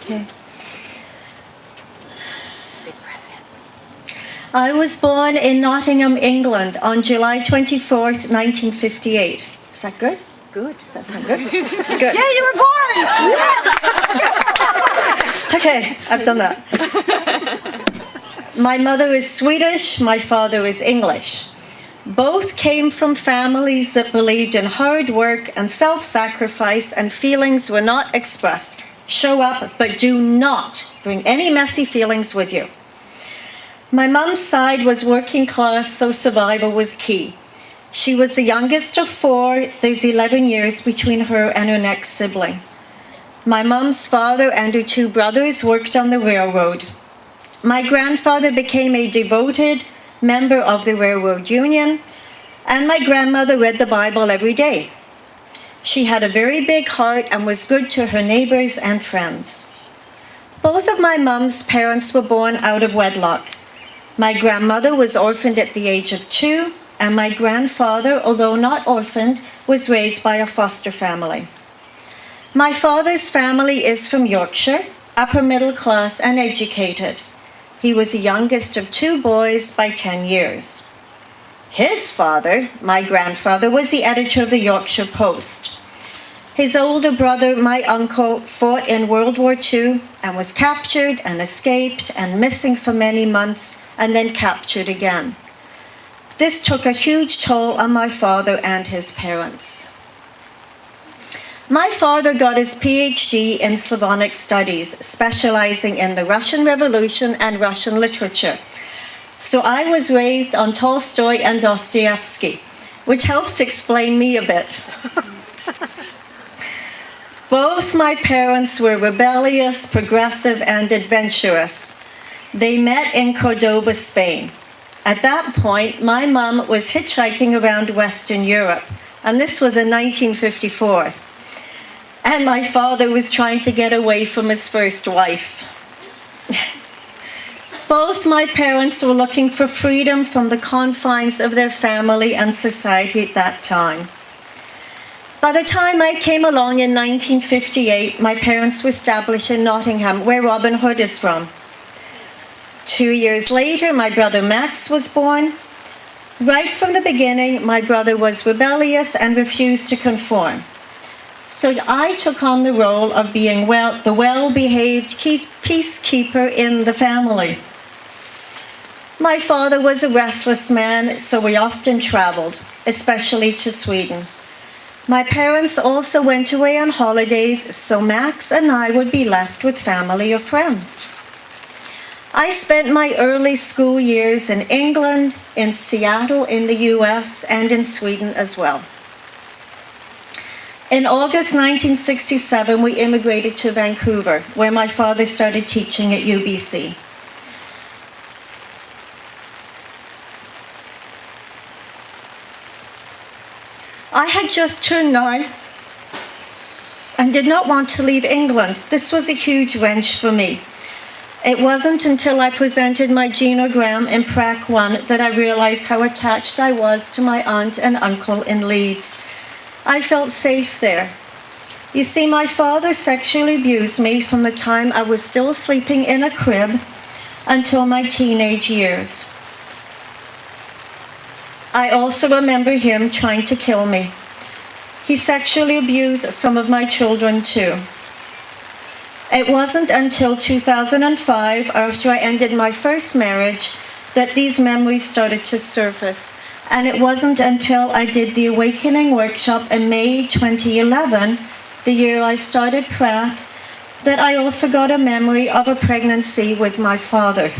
Okay. I was born in Nottingham, England on July 24th, 1958. Is that good? Good. That sounds good? Good. Yeah, you were born! Yes! Okay, I've done that. My mother is Swedish, my father is English. Both came from families that believed in hard work and self-sacrifice, and feelings were not expressed. Show up, but do not bring any messy feelings with you. My mum's side was working class, so survival was key. She was the youngest of four. There's 11 years between her and her next sibling. My mum's father and her two brothers worked on the railroad. My grandfather became a devoted member of the railroad union, and my grandmother read the Bible every day. She had a very big heart and was good to her neighbors and friends. Both of my mum's parents were born out of wedlock. My grandmother was orphaned at the age of 2, and my grandfather, although not orphaned, was raised by a foster family. My father's family is from Yorkshire, upper middle class and educated. He was the youngest of 2 boys by 10 years. His father, my grandfather, was the editor of the Yorkshire Post. His older brother, my uncle, fought in World War II and was captured and escaped and missing for many months and then captured again. This took a huge toll on my father and his parents. My father got his PhD in Slavonic studies, specializing in the Russian Revolution and Russian literature. So I was raised on Tolstoy and Dostoevsky, which helps explain me a bit. Both my parents were rebellious, progressive, and adventurous. They met in Cordoba, Spain. At that point, my mum was hitchhiking around Western Europe, and this was in 1954. And my father was trying to get away from his first wife. Both my parents were looking for freedom from the confines of their family and society at that time. By the time I came along in 1958, my parents were established in Nottingham, where Robin Hood is from. 2 years later, my brother Max was born. Right from the beginning, my brother was rebellious and refused to conform. So I took on the role of being the well-behaved peacekeeper in the family. My father was a restless man, so we often traveled, especially to Sweden. My parents also went away on holidays, so Max and I would be left with family or friends. I spent my early school years in England, in Seattle, in the US, and in Sweden as well. In August 1967, we immigrated to Vancouver, where my father started teaching at UBC. I had just turned 9 and did not want to leave England. This was a huge wrench for me. It wasn't until I presented my genogram in Prac 1 that I realized how attached I was to my aunt and uncle in Leeds. I felt safe there. You see, my father sexually abused me from the time I was still sleeping in a crib until my teenage years. I also remember him trying to kill me. He sexually abused some of my children too. It wasn't until 2005, after I ended my first marriage, that these memories started to surface. And it wasn't until I did the Awakening workshop in May 2011, the year I started Prac, that I also got a memory of a pregnancy with my father.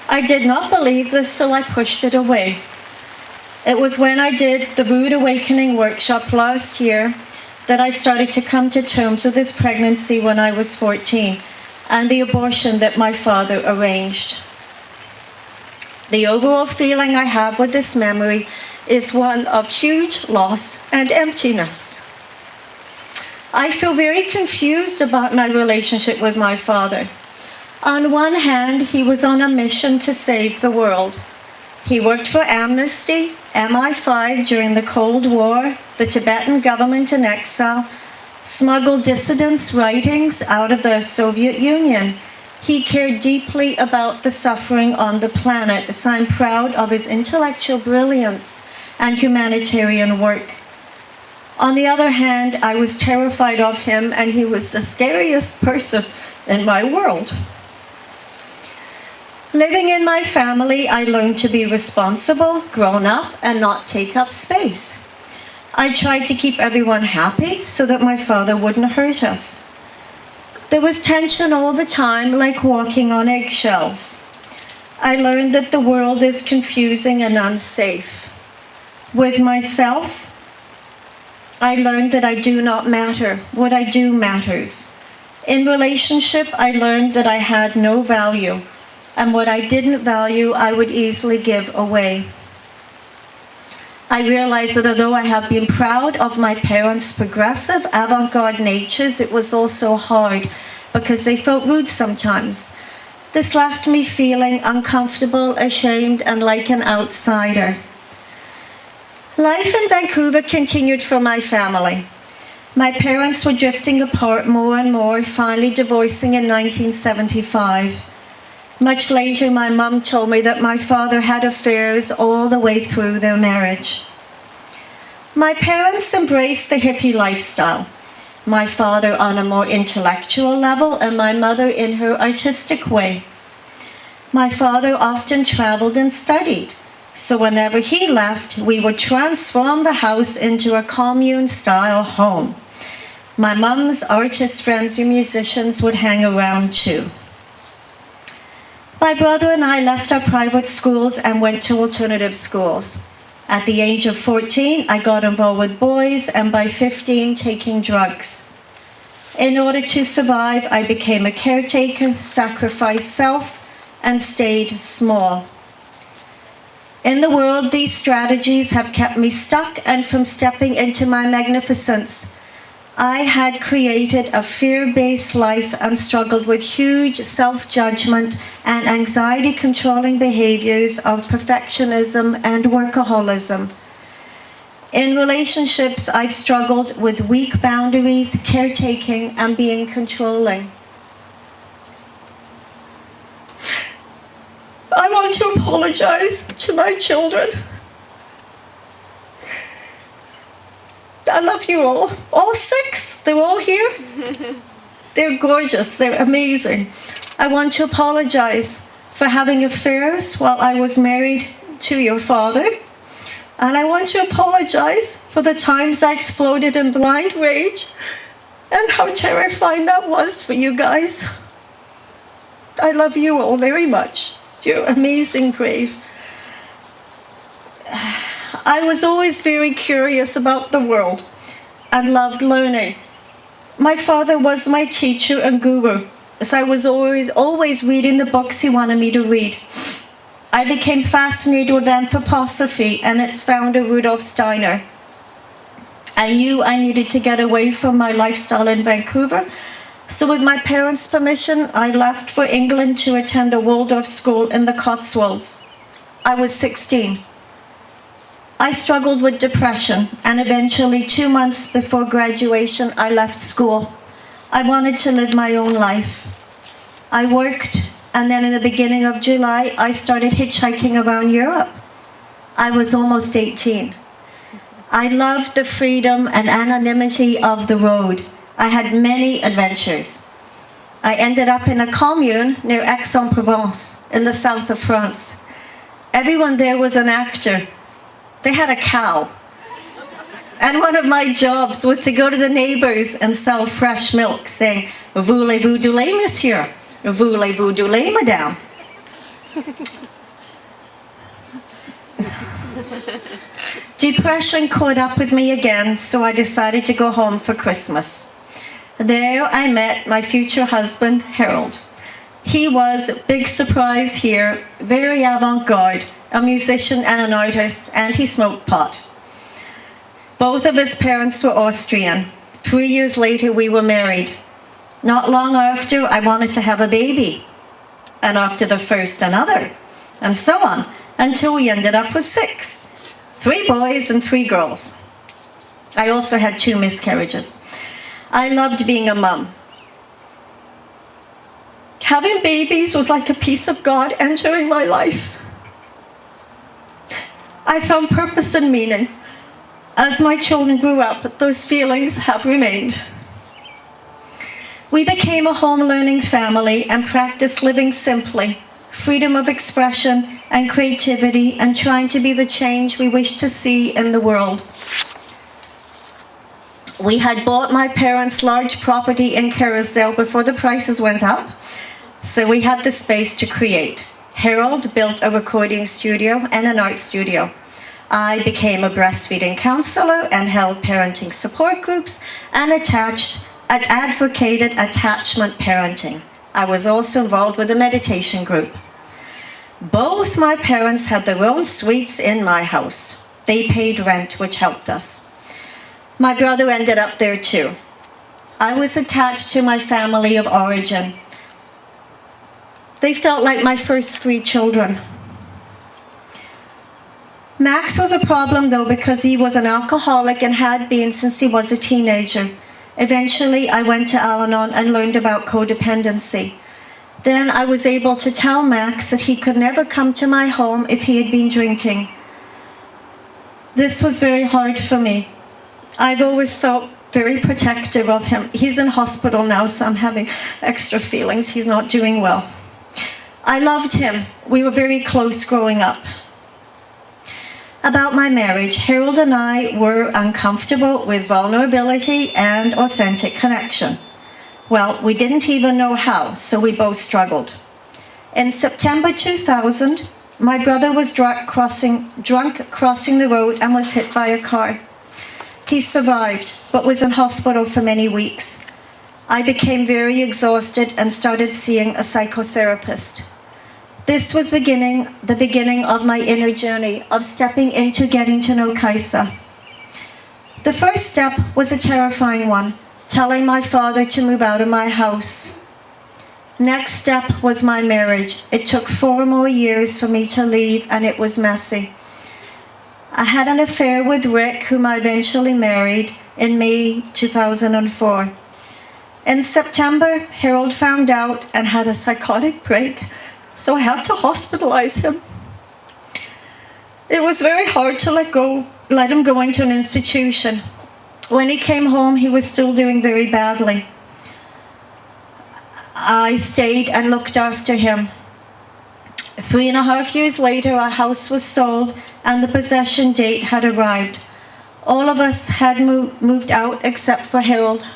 I did not believe this, so I pushed it away. It was when I did the Rude Awakening workshop last year that I started to come to terms with this pregnancy when I was 14 and the abortion that my father arranged. The overall feeling I have with this memory is one of huge loss and emptiness. I feel very confused about my relationship with my father. On one hand, he was on a mission to save the world. He worked for Amnesty, MI5 during the Cold War, the Tibetan government in exile, smuggled dissidents' writings out of the Soviet Union. He cared deeply about the suffering on the planet, so I'm proud of his intellectual brilliance and humanitarian work. On the other hand, I was terrified of him, and he was the scariest person in my world. Living in my family, I learned to be responsible, grown up, and not take up space. I tried to keep everyone happy so that my father wouldn't hurt us. There was tension all the time, like walking on eggshells. I learned that the world is confusing and unsafe. With myself, I learned that I do not matter. What I do matters. In relationship, I learned that I had no value, and what I didn't value, I would easily give away. I realized that although I have been proud of my parents' progressive, avant-garde natures, it was also hard because they felt rude sometimes. This left me feeling uncomfortable, ashamed, and like an outsider. Life in Vancouver continued for my family. My parents were drifting apart more and more, finally divorcing in 1975. Much later, my mum told me that my father had affairs all the way through their marriage. My parents embraced the hippie lifestyle. My father on a more intellectual level, and my mother in her artistic way. My father often traveled and studied. So whenever he left, we would transform the house into a commune-style home. My mum's artist friends and musicians would hang around too. My brother and I left our private schools and went to alternative schools. At the age of 14, I got involved with boys, and by 15, taking drugs. In order to survive, I became a caretaker, sacrificed self, and stayed small. In the world, these strategies have kept me stuck and from stepping into my magnificence. I had created a fear-based life and struggled with huge self-judgment and anxiety-controlling behaviors of perfectionism and workaholism. In relationships, I've struggled with weak boundaries, caretaking, and being controlling. I want to apologize to my children. I love you all 6. They're all here. They're gorgeous. They're amazing. I want to apologize for having affairs while I was married to your father. And I want to apologize for the times I exploded in blind rage and how terrifying that was for you guys. I love you all very much. You're amazing, brave. I was always very curious about the world and loved learning. My father was my teacher and guru, so I was always reading the books he wanted me to read. I became fascinated with anthroposophy and its founder, Rudolf Steiner. I knew I needed to get away from my lifestyle in Vancouver, so with my parents' permission, I left for England to attend a Waldorf school in the Cotswolds. I was 16. I struggled with depression, and eventually 2 months before graduation, I left school. I wanted to live my own life. I worked, and then in the beginning of July, I started hitchhiking around Europe. I was almost 18. I loved the freedom and anonymity of the road. I had many adventures. I ended up in a commune near Aix-en-Provence in the south of France. Everyone there was an actor. They had a cow. And one of my jobs was to go to the neighbors and sell fresh milk, saying, "Voulez-vous du lait, monsieur? Voulez-vous du lait, madame?" Depression caught up with me again, so I decided to go home for Christmas. There I met my future husband, Harold. He was, big surprise here, very avant-garde, a musician and an artist, and he smoked pot. Both of his parents were Austrian. 3 years later, we were married. Not long after, I wanted to have a baby. And after the first, another. And so on, until we ended up with 6. 3 boys and 3 girls. I also had 2 miscarriages. I loved being a mum. Having babies was like a piece of God entering my life. I found purpose and meaning. As my children grew up, those feelings have remained. We became a home learning family and practiced living simply, freedom of expression and creativity, and trying to be the change we wish to see in the world. We had bought my parents' large property in Kerrisdale before the prices went up, so we had the space to create. Harold built a recording studio and an art studio. I became a breastfeeding counselor and held parenting support groups and advocated attachment parenting. I was also involved with a meditation group. Both my parents had their own suites in my house. They paid rent, which helped us. My brother ended up there too. I was attached to my family of origin. They felt like my first 3 children. Max was a problem though because he was an alcoholic and had been since he was a teenager. Eventually, I went to Al-Anon and learned about codependency. Then I was able to tell Max that he could never come to my home if he had been drinking. This was very hard for me. I've always felt very protective of him. He's in hospital now, so I'm having extra feelings. He's not doing well. I loved him. We were very close growing up. About my marriage, Harold and I were uncomfortable with vulnerability and authentic connection. Well, we didn't even know how, so we both struggled. In September 2000, my brother was drunk crossing the road and was hit by a car. He survived, but was in hospital for many weeks. I became very exhausted and started seeing a psychotherapist. This was the beginning of my inner journey of stepping into getting to know Kajsa. The first step was a terrifying one, telling my father to move out of my house. Next step was my marriage. It took 4 more years for me to leave, and it was messy. I had an affair with Rick, whom I eventually married in May 2004. In September, Harold found out and had a psychotic break, so I had to hospitalize him. It was very hard to let him go into an institution. When he came home, he was still doing very badly. I stayed and looked after him. 3.5 years later, our house was sold and the possession date had arrived. All of us had moved out except for Harold.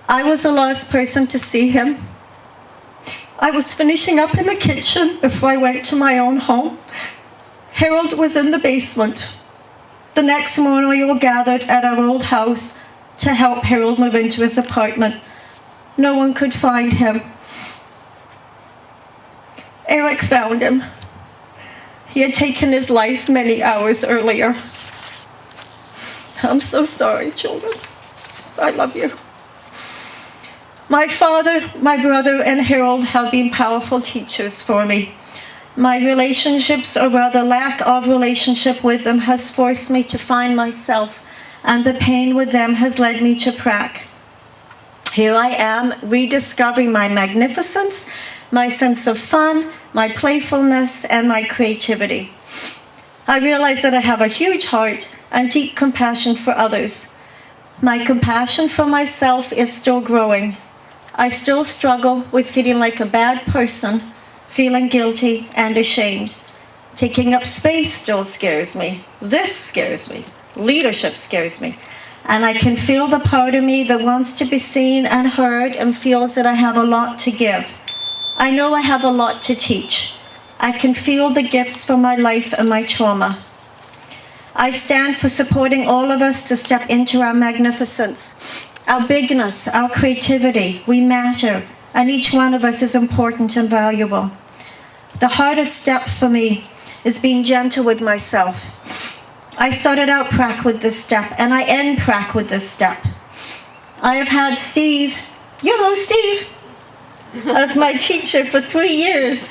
I was the last person to see him. I was finishing up in the kitchen before I went to my own home. Harold was in the basement. The next morning, we all gathered at our old house to help Harold move into his apartment. No one could find him. Eric found him. He had taken his life many hours earlier. I'm so sorry, children. I love you. My father, my brother, and Harold have been powerful teachers for me. My relationships, or rather lack of relationship with them, has forced me to find myself, and the pain with them has led me to prac. Here I am, rediscovering my magnificence, my sense of fun, my playfulness, and my creativity. I realize that I have a huge heart and deep compassion for others. My compassion for myself is still growing. I still struggle with feeling like a bad person, feeling guilty and ashamed. Taking up space still scares me. This scares me. Leadership scares me. And I can feel the part of me that wants to be seen and heard and feels that I have a lot to give. I know I have a lot to teach. I can feel the gifts from my life and my trauma. I stand for supporting all of us to step into our magnificence, our bigness, our creativity. We matter, and each one of us is important and valuable. The hardest step for me is being gentle with myself. I started out prac with this step, and I end prac with this step. I have had Steve, as my teacher for 3 years.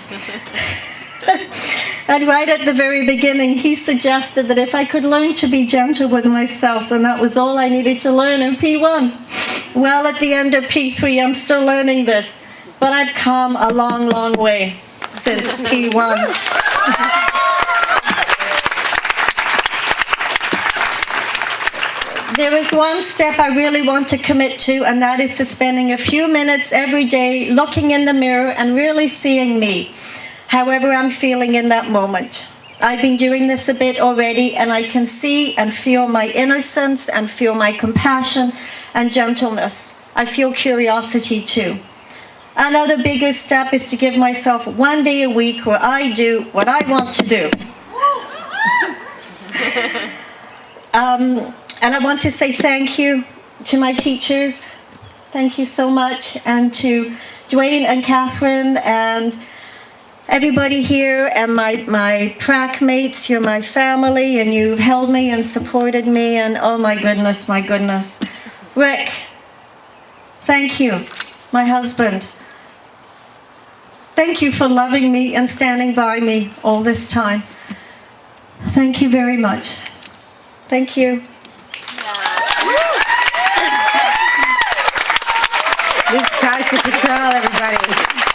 And right at the very beginning, he suggested that if I could learn to be gentle with myself, then that was all I needed to learn in P1. Well, at the end of P3, I'm still learning this, but I've come a long, long way since P1. There is one step I really want to commit to, and that is to spending a few minutes every day looking in the mirror and really seeing me, however I'm feeling in that moment. I've been doing this a bit already, and I can see and feel my innocence and feel my compassion and gentleness. I feel curiosity too. Another bigger step is to give myself 1 day a week where I do what I want to do. And I want to say thank you to my teachers. Thank you so much. And to Dwayne and Catherine and everybody here and my prac mates. You're my family and you've held me and supported me. And oh my goodness, my goodness. Rick, thank you, my husband. Thank you for loving me and standing by me all this time. Thank you very much. Thank you. This is Kajsa, everybody.